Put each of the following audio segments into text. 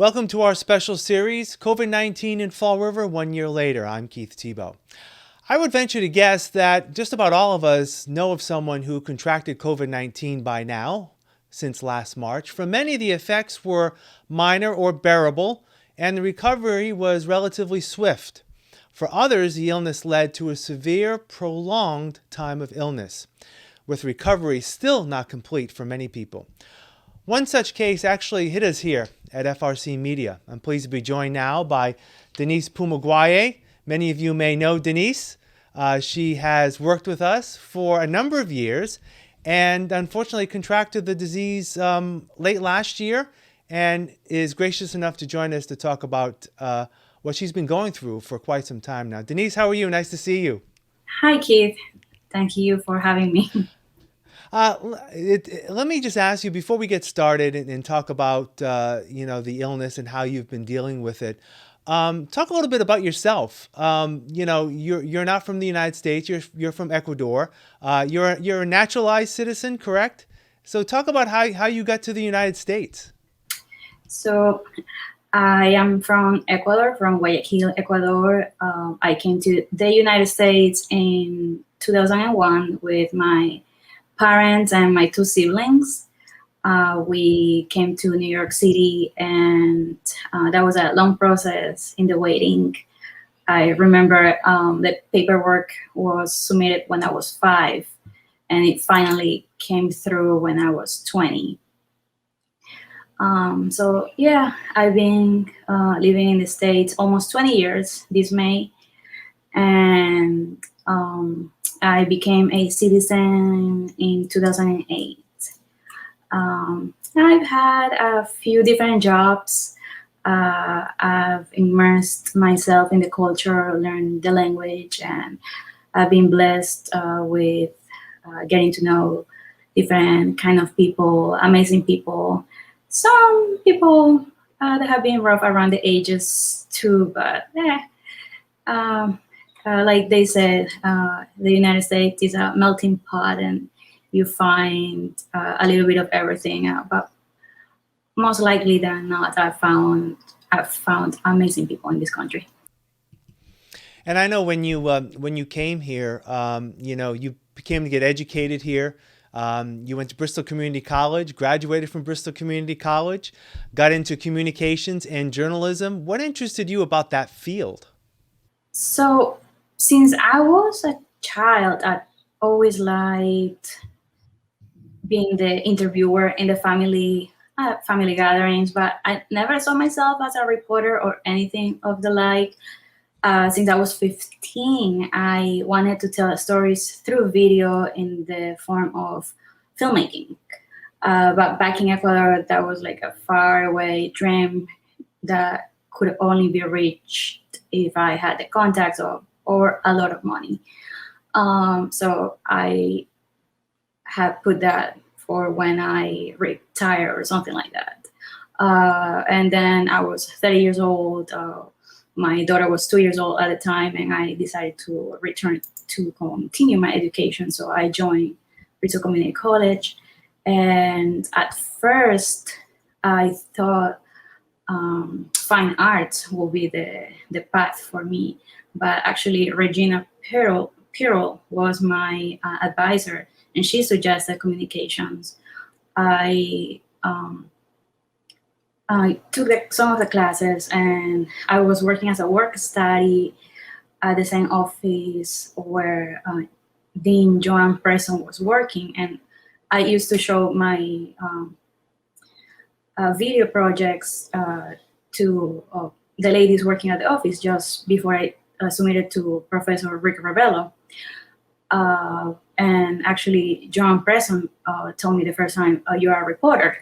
Welcome to our special series, COVID-19 in Fall River 1 year later. I'm Keith Tebow. I would venture to guess that just about all of us know of someone who contracted COVID-19 by now, since last March. For many, the effects were minor or bearable, and the recovery was relatively swift. For others, the illness led to a severe, prolonged time of illness, with recovery still not complete for many people. One such case actually hit us here at FRCMedia. I'm pleased to be joined now by Denisse Pumagualle. Many of you may know Denisse. She has worked with us for a number of years and unfortunately contracted the disease late last year and is gracious enough to join us to talk about what she's been going through for quite some time now. Denisse, how are you? Nice to see you. Hi, Keith. Thank you for having me. Let me just ask you before we get started and talk about the illness and how you've been dealing with it. Talk a little bit about yourself. You're not from the United States. You're from Ecuador. You're a naturalized citizen, correct? So talk about how you got to the United States. So I am from Ecuador, from Guayaquil, Ecuador. I came to the United States in 2001 with my parents and my two siblings. We came to New York City, and that was a long process in the waiting. I remember the paperwork was submitted when I was 5, and it finally came through when I was 20. So yeah, I've been living in the States almost 20 years this May, and I became a citizen in 2008. I've had a few different jobs. I've immersed myself in the culture, learned the language, and I've been blessed with getting to know different kind of people, amazing people. Some people that have been rough around the ages too, but like they said, the United States is a melting pot, and you find a little bit of everything. But most likely than not, I've found amazing people in this country. And I know when you came here, you came to get educated here. You went to Bristol Community College, graduated from Bristol Community College, got into communications and journalism. What interested you about that field? So since I was a child, I always liked being the interviewer in the family gatherings, but I never saw myself as a reporter or anything of the like. Since I was 15, I wanted to tell stories through video in the form of filmmaking. But back in Ecuador, that was like a faraway dream that could only be reached if I had the contacts or a lot of money. So I have put that for when I retire or something like that. And then I was 30 years old. My daughter was 2 years old at the time, and I decided to return to continue my education. So I joined Bristol Community College. And at first, I thought fine arts will be the path for me. But actually, Regina Pirro was my advisor, and she suggested communications. I took some of the classes, and I was working as a work study at the same office where Dean Joan Preston was working, and I used to show my video projects to the ladies working at the office just before I submitted to Professor Rick Ravello. And actually, Joan Preston told me the first time, "You are a reporter."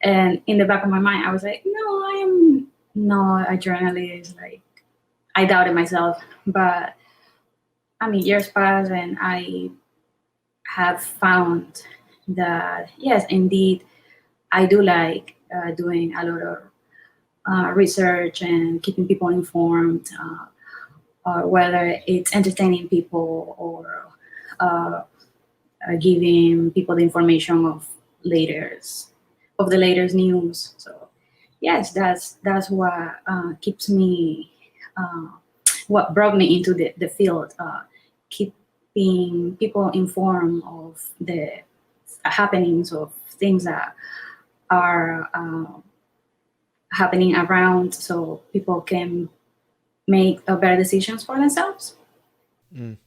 And in the back of my mind, I was like, no, I am not a journalist. Like, I doubted myself. But I mean, years pass, and I have found that, yes, indeed, I do like doing a lot of research and keeping people informed, or whether it's entertaining people or giving people the information of the latest news. So yes, that's what keeps me, uh, what brought me into the field, keeping people informed of the happenings of things that are happening around, so people can make better decisions for themselves. Mm.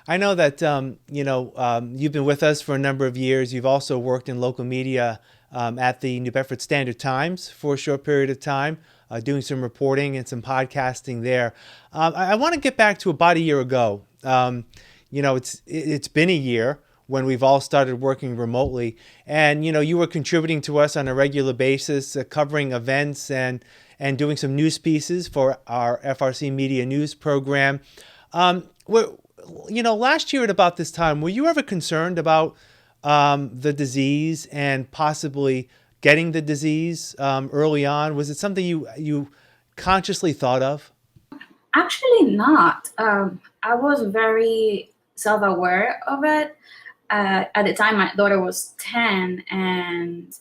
I know that you've been with us for a number of years. You've also worked in local media at the New Bedford Standard Times for a short period of time, doing some reporting and some podcasting there. I want to get back to about a year ago. It's been a year when we've all started working remotely, and you were contributing to us on a regular basis, covering events and doing some news pieces for our FRCMedia news program. We're, last year at about this time, were you ever concerned about the disease and possibly getting the disease early on? Was it something you consciously thought of? Actually, not. I was very self-aware of it. At the time, my daughter was 10, and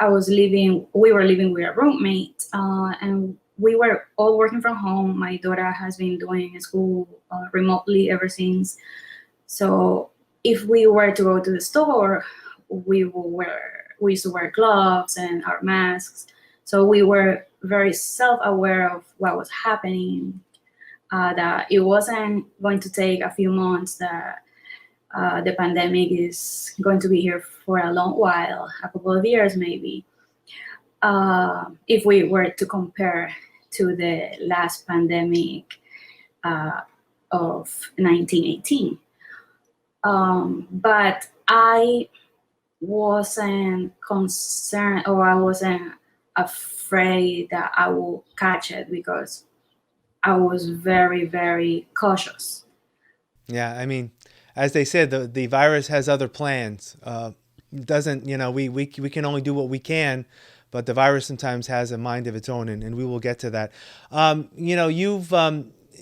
we were living with a roommate, and we were all working from home. My daughter has been doing school remotely ever since. So if we were to go to the store, we used to wear gloves and our masks. So we were very self-aware of what was happening, that it wasn't going to take a few months, that the pandemic is going to be here for a long while, a couple of years maybe. If we were to compare to the last pandemic of 1918. But I wasn't concerned, or I wasn't afraid that I will catch it, because I was very, very cautious. Yeah, I mean, as they said, the virus has other plans. Doesn't we can only do what we can, but the virus sometimes has a mind of its own, and we will get to that. You've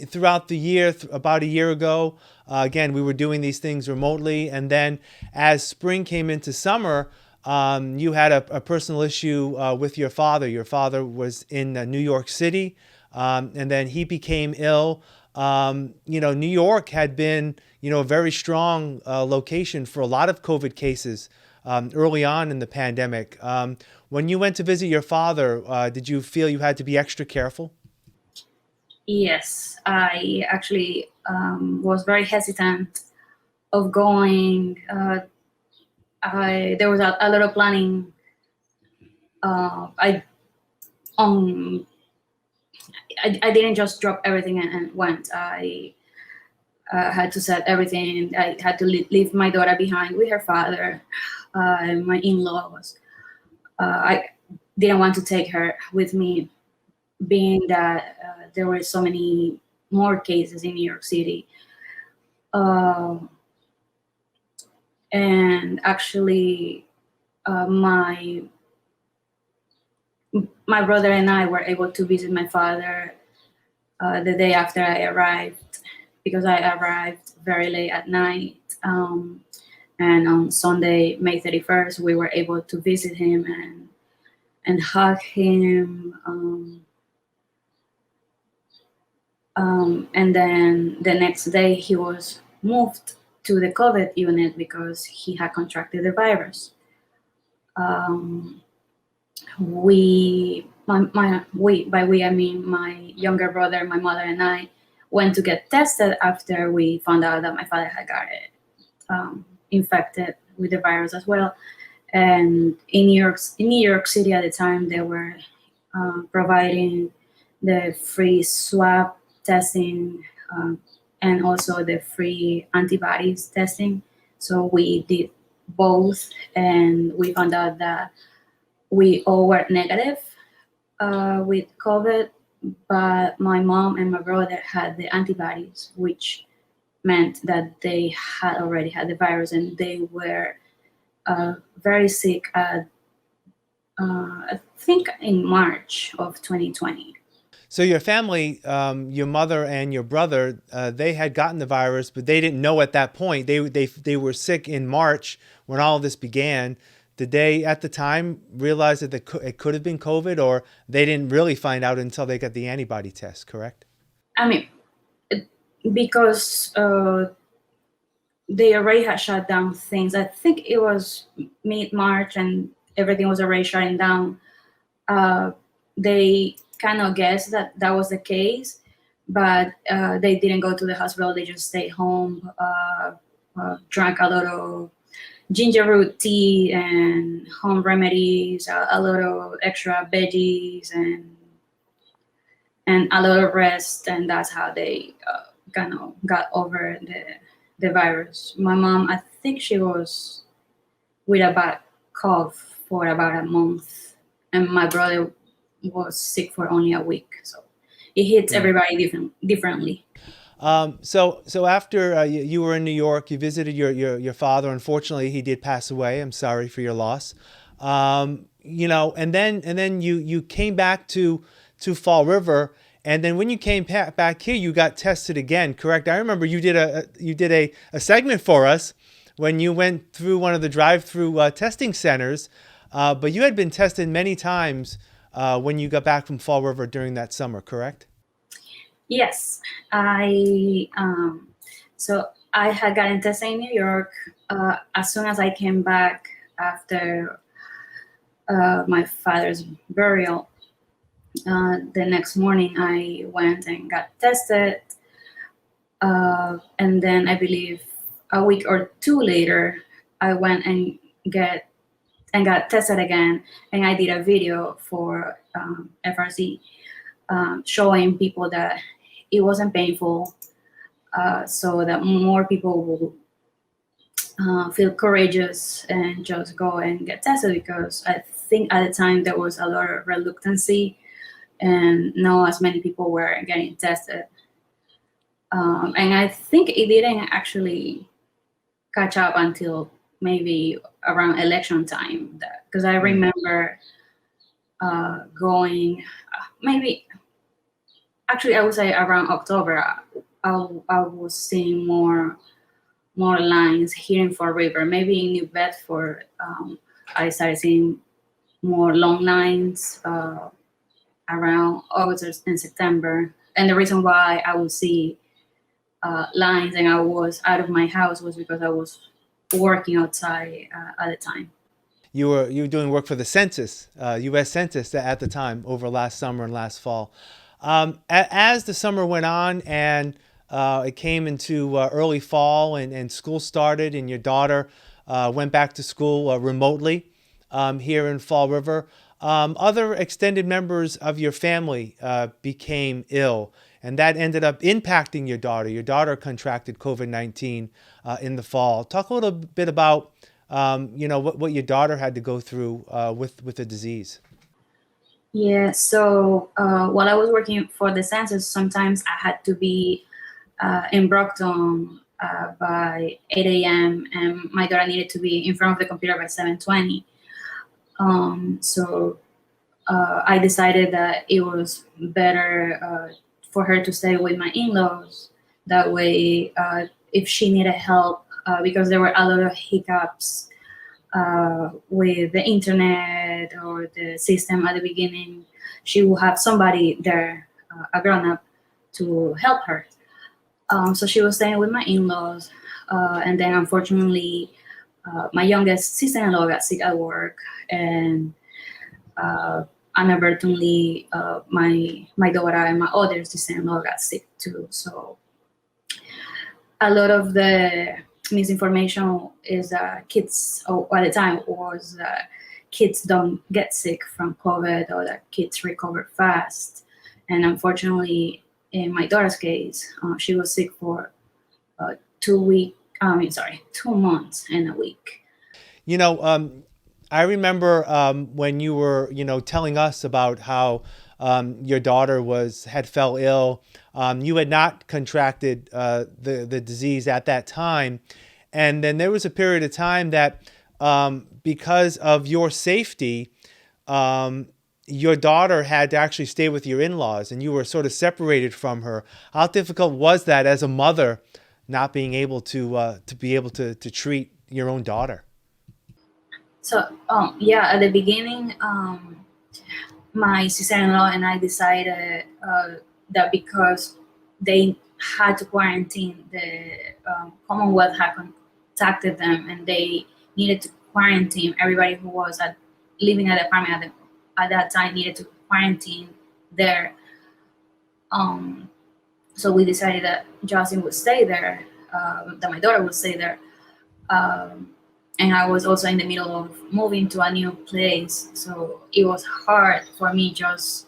throughout the year, about a year ago, again, we were doing these things remotely, and then as spring came into summer, you had a personal issue with your father. Your father was in New York City, and then he became ill. New York had been, a very strong location for a lot of COVID cases early on in the pandemic. When you went to visit your father, did you feel you had to be extra careful? Yes, I actually was very hesitant of going. There was a lot of planning. I um I didn't just drop everything and went. I had to set everything. I had to leave my daughter behind with her father, my in-laws. I didn't want to take her with me, being that there were so many more cases in New York City. Uh, and actually, my brother and I were able to visit my father the day after I arrived, because I arrived very late at night. And on Sunday, May 31st, we were able to visit him and hug him. And then the next day, he was moved to the COVID unit because he had contracted the virus. Um, by we I mean my younger brother, my mother, and I went to get tested after we found out that my father had got it, infected with the virus as well. And in New York City at the time, they were providing the free swab testing, and also the free antibodies testing. So we did both, and we found out that we all were negative with COVID, but my mom and my brother had the antibodies, which meant that they had already had the virus, and they were very sick at, I think, in March of 2020. So your family, your mother and your brother, they had gotten the virus, but they didn't know at that point. They were sick in March when all of this began. Did they at the time realize that it could have been COVID, or they didn't really find out until they got the antibody test, correct? I mean, because they already had shut down things. I think it was mid-March and everything was already shutting down. They kind of guessed that that was the case, but they didn't go to the hospital. They just stayed home, drank a lot of ginger root tea and home remedies, a lot of extra veggies, and a lot of rest, and that's how they kind of got over the virus. My mom, I think she was with a bad cough for about a month, and my brother was sick for only a week. So it hits everybody differently. So after you were in New York, you visited your father. Unfortunately, he did pass away. I'm sorry for your loss. And then you came back to Fall River, and then when you came back here, you got tested again, correct? I remember you did a segment for us when you went through one of the drive-through testing centers, but you had been tested many times when you got back from Fall River during that summer, correct? Yes, I so I had gotten tested in New York as soon as I came back after my father's burial. The next morning, I went and got tested, and then I believe a week or two later, I went and got tested again, and I did a video for FRC showing people that it wasn't painful, so that more people will feel courageous and just go and get tested, because I think at the time there was a lot of reluctancy and not as many people were getting tested. And I think it didn't actually catch up until maybe around election time, because I remember going maybe, actually I would say around October, I was seeing more lines here in Fall River. Maybe in New Bedford, I started seeing more long lines around August and September. And the reason why I would see lines and I was out of my house was because I was working outside at the time. You were doing work for the census, U.S. Census at the time, over last summer and last fall. As the summer went on and it came into early fall and school started and your daughter went back to school remotely here in Fall River, other extended members of your family became ill, and that ended up impacting your daughter. Your daughter contracted COVID-19 in the fall. Talk a little bit about what your daughter had to go through with the disease. Yeah, so while I was working for the census, sometimes I had to be in Brockton by 8 a.m. and my daughter needed to be in front of the computer by 7:20. So I decided that it was better for her to stay with my in-laws. That way, if she needed help, because there were a lot of hiccups with the internet or the system at the beginning, she will have somebody there, a grown-up, to help her. So she was staying with my in-laws, and then unfortunately, my youngest sister-in-law got sick at work, and inadvertently, my daughter and my other sister-in-law got sick too. So a lot of the misinformation is kids, at the time, was kids don't get sick from COVID or that kids recover fast. And unfortunately, in my daughter's case, she was sick for 2 months and a week. I remember when you were, telling us about how your daughter had fell ill. You had not contracted the disease at that time, and then there was a period of time that because of your safety, your daughter had to actually stay with your in-laws, and you were sort of separated from her. How difficult was that as a mother, not being able to treat your own daughter? So, yeah, at the beginning, my sister-in-law and I decided that because they had to quarantine, the Commonwealth had contacted them and they needed to quarantine everybody who was living at the apartment at that time needed to quarantine there. Um, so we decided that Jocelyn would stay there, that my daughter would stay there. Um, and I was also in the middle of moving to a new place, so it was hard for me just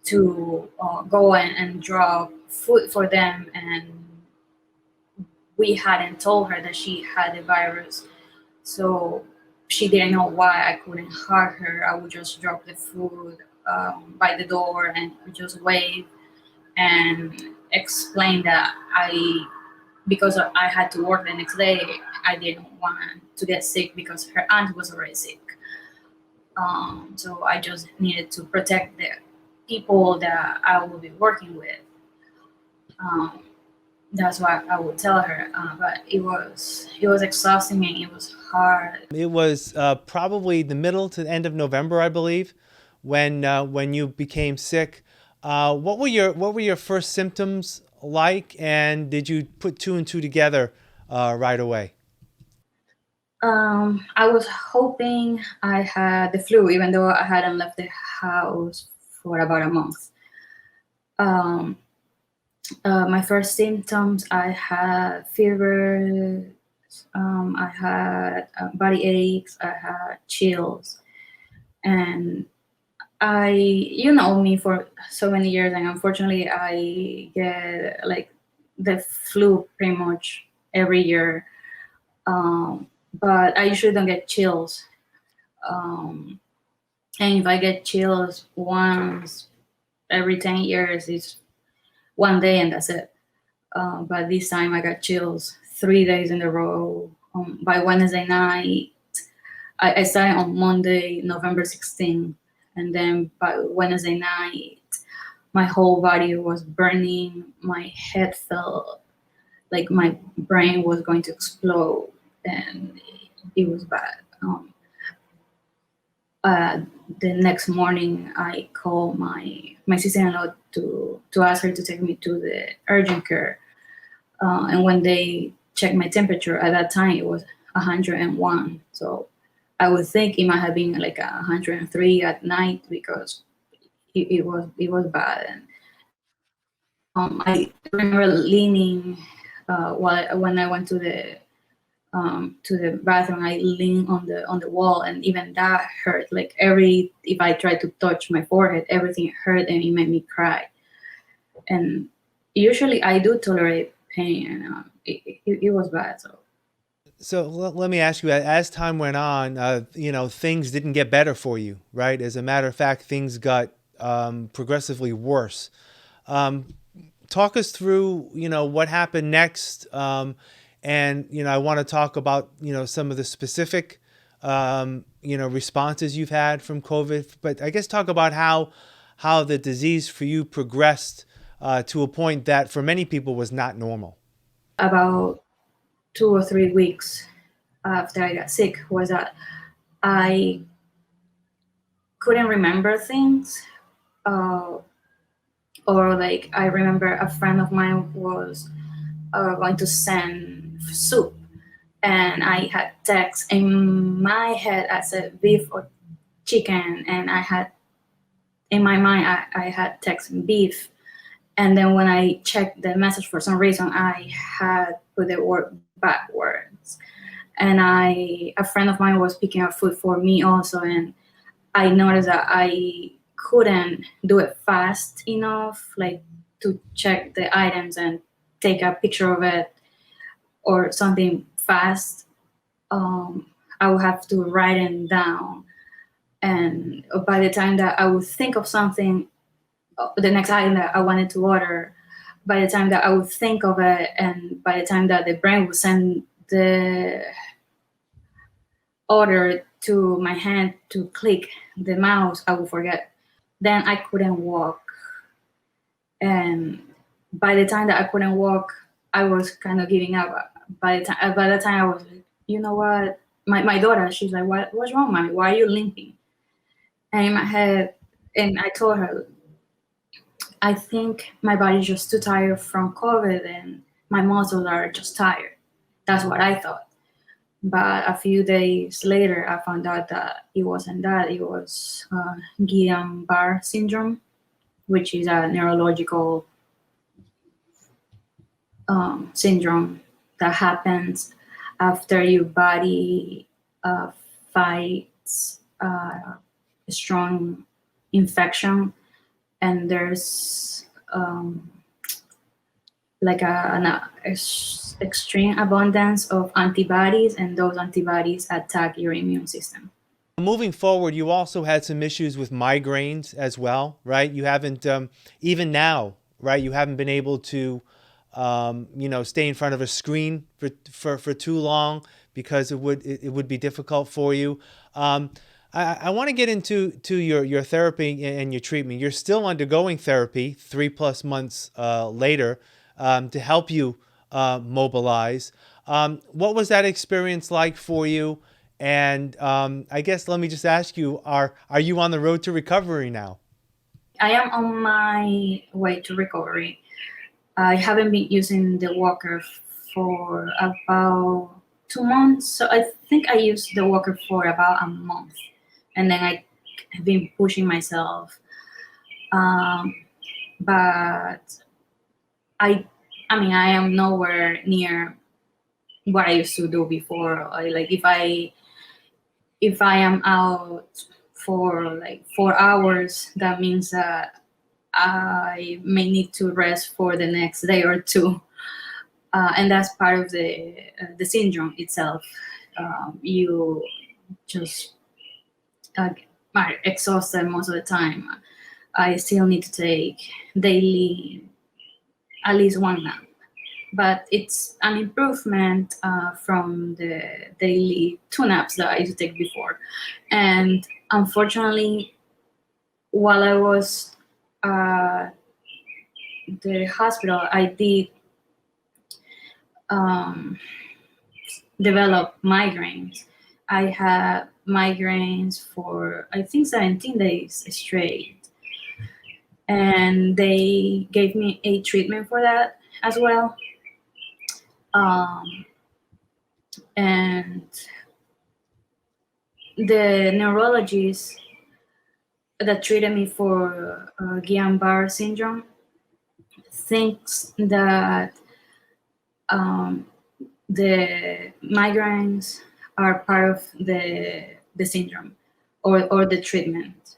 to go and drop food for them. And we hadn't told her that she had the virus, so she didn't know why I couldn't hug her. I would just drop the food by the door and just wave and explain that because I had to work the next day, I didn't want to get sick because her aunt was already sick. So I just needed to protect the people that I will be working with. Um, that's what I would tell her. But it was exhausting and it was hard. It was probably the middle to the end of November, I believe, when you became sick. What were your first symptoms like, and did you put two and two together right away? I was hoping I had the flu, even though I hadn't left the house for about a month. Um, my first symptoms, I had fever, I had body aches, I had chills, and you know me for so many years, and unfortunately, I get like the flu pretty much every year. But I usually don't get chills. Um, and if I get chills once every 10 years, it's one day and that's it. But this time I got chills 3 days in a row. By Wednesday night, I started on Monday, November 16th, and then by Wednesday night, my whole body was burning. My head felt like my brain was going to explode, and it was bad. Uh, the next morning, I called my sister-in-law to ask her to take me to the urgent care. And when they checked my temperature at that time, it was 101. So I would think it might have been like 103 at night because it was bad. And I remember leaning when I went to the bathroom. I leaned on the wall, and even that hurt. Like if I tried to touch my forehead, everything hurt, and it made me cry. And usually I do tolerate pain, and it was bad. So So let me ask you, as time went on, things didn't get better for you, right? As a matter of fact, things got progressively worse. Um, Talk us through, what happened next. And, I want to talk about, some of the specific, responses you've had from COVID. But I guess talk about how the disease for you progressed to a point that for many people was not normal. about 2 or 3 weeks after I got sick was that I couldn't remember things. Uh, or like I remember a friend of mine was going to send soup, and I had text in my head as a beef or chicken, and I had in my mind I had text beef, and then when I checked the message for some reason I had put the word backwards, and a friend of mine was picking up food for me also, and I noticed that I couldn't do it fast enough, like to check the items and take a picture of it or something fast. Um, I would have to write it down, and by the time that I would think of something, the next item that I wanted to order, by the time that I would think of it, and by the time that the brain would send the order to my hand to click the mouse, I would forget. Then I couldn't walk. And by the time that I couldn't walk, I was kind of giving up. By the time I was like, you know what? my daughter, she's like, what's wrong, mommy? Why are you limping? And in my head, and I told her, I think my body's just too tired from COVID and my muscles are just tired. That's what I thought. But a few days later, I found out that it wasn't that. It was Guillain-Barré syndrome, which is a neurological syndrome that happens after your body fights a strong infection, and there's like extreme abundance of antibodies, and those antibodies attack your immune system. Moving forward, you also had some issues with migraines as well, right? You haven't, even now, right? You haven't been able to, stay in front of a screen for too long because it would be difficult for you. I want to get into your therapy and your treatment. You're still undergoing therapy 3+ months later to help you mobilize. What was that experience like for you? And I guess let me just ask you, are you on the road to recovery now? I am on my way to recovery. I haven't been using the walker for about 2 months. So I think I used the walker for about a month. And then I have been pushing myself. But I am nowhere near what I used to do before. If I am out for like 4 hours, that means that I may need to rest for the next day or two, and that's part of the syndrome itself. You just are exhausted most of the time. I still need to take daily at least one nap, but it's an improvement from the daily 2 naps that I used to take before. And unfortunately, while I was the hospital, I did develop migraines. I had migraines for I think 17 days straight, and they gave me a treatment for that as well. And the neurologist that treated me for Guillain-Barré syndrome thinks that the migraines are part of the syndrome or the treatment,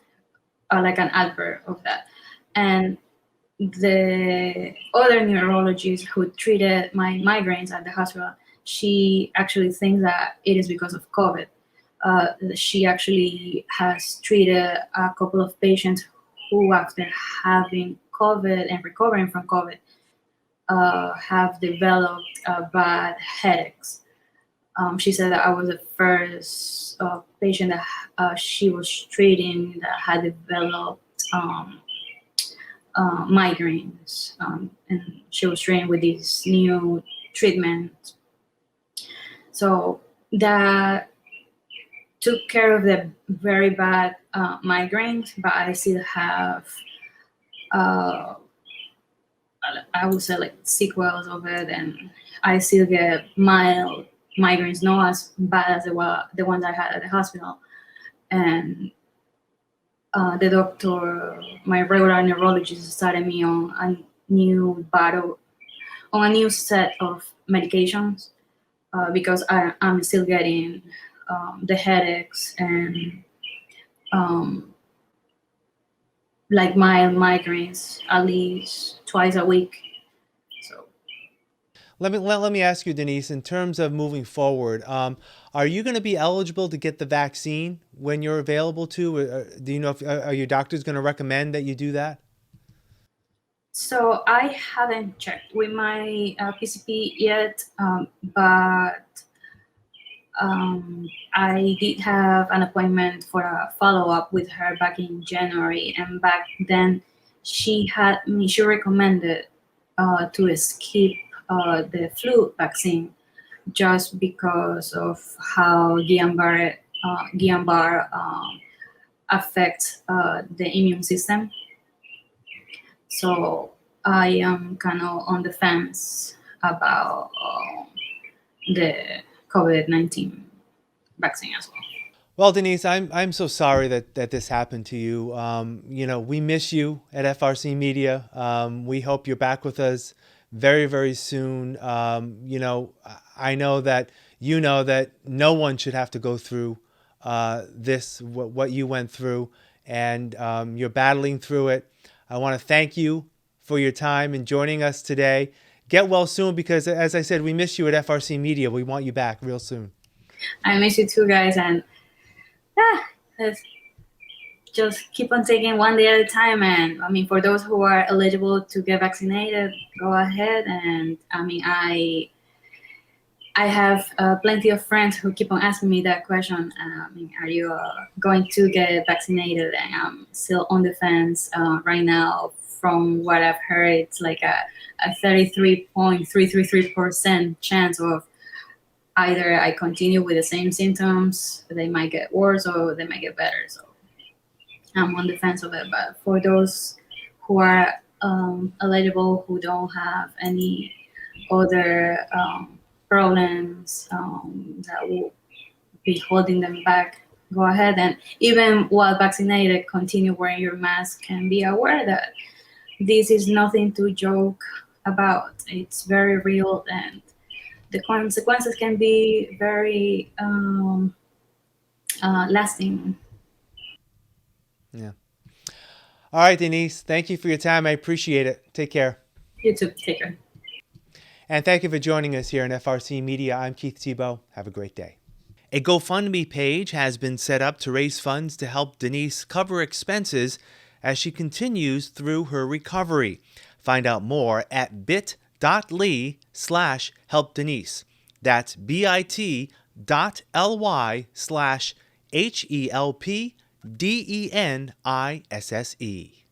like an advert of that. And the other neurologist who treated my migraines at the hospital, she actually thinks that it is because of COVID. She actually has treated a couple of patients who, after having COVID and recovering from COVID, have developed bad headaches. She said that I was the first patient that she was treating that had developed migraines, and she was trained with this new treatment. So that took care of the very bad migraines, but I still have, I would say, like sequels of it, and I still get mild migraines, not as bad as the ones I had at the hospital. And the doctor, my regular neurologist, started me on a new set of medications because I'm still getting the headaches and like mild migraines at least twice a week. So Let me ask you, Denisse, in terms of moving forward, are you going to be eligible to get the vaccine when you're available to? Do you know if are your doctors going to recommend that you do that? So I haven't checked with my PCP yet, but I did have an appointment for a follow-up with her back in January, and back then she recommended to skip the flu vaccine just because of how Guillain-Barré affects the immune system. So I am kind of on the fence about the COVID-19 vaccine as well. Well, Denisse, I'm so sorry that this happened to you. We miss you at FRC Media. We hope you're back with us very, very soon. I know that no one should have to go through what you went through, and you're battling through it. I want to thank you for your time and joining us today. Get well soon, because, as I said, we miss you at FRC Media. We want you back real soon. I miss you too, guys, and let's just keep on taking one day at a time. And I mean, for those who are eligible to get vaccinated, go ahead. And I mean, I have plenty of friends who keep on asking me that question. I mean, are you going to get vaccinated? And I'm still on the fence right now. From what I've heard, it's like a 33.333% chance of either I continue with the same symptoms, they might get worse, or they might get better. So I'm on the fence of it. But for those who are eligible, who don't have any other problems that will be holding them back, go ahead. And even while vaccinated, continue wearing your mask and be aware that this is nothing to joke about. It's very real, and the consequences can be very lasting. Yeah. All right, Denisse, thank you for your time. I appreciate it. Take care. You too. Take care. And thank you for joining us here in FRC Media. I'm Keith Tebow. Have a great day. A GoFundMe page has been set up to raise funds to help Denisse cover expenses as she continues through her recovery. Find out more at bit.ly/helpdenisse. That's bit.ly/HELPDENISSE.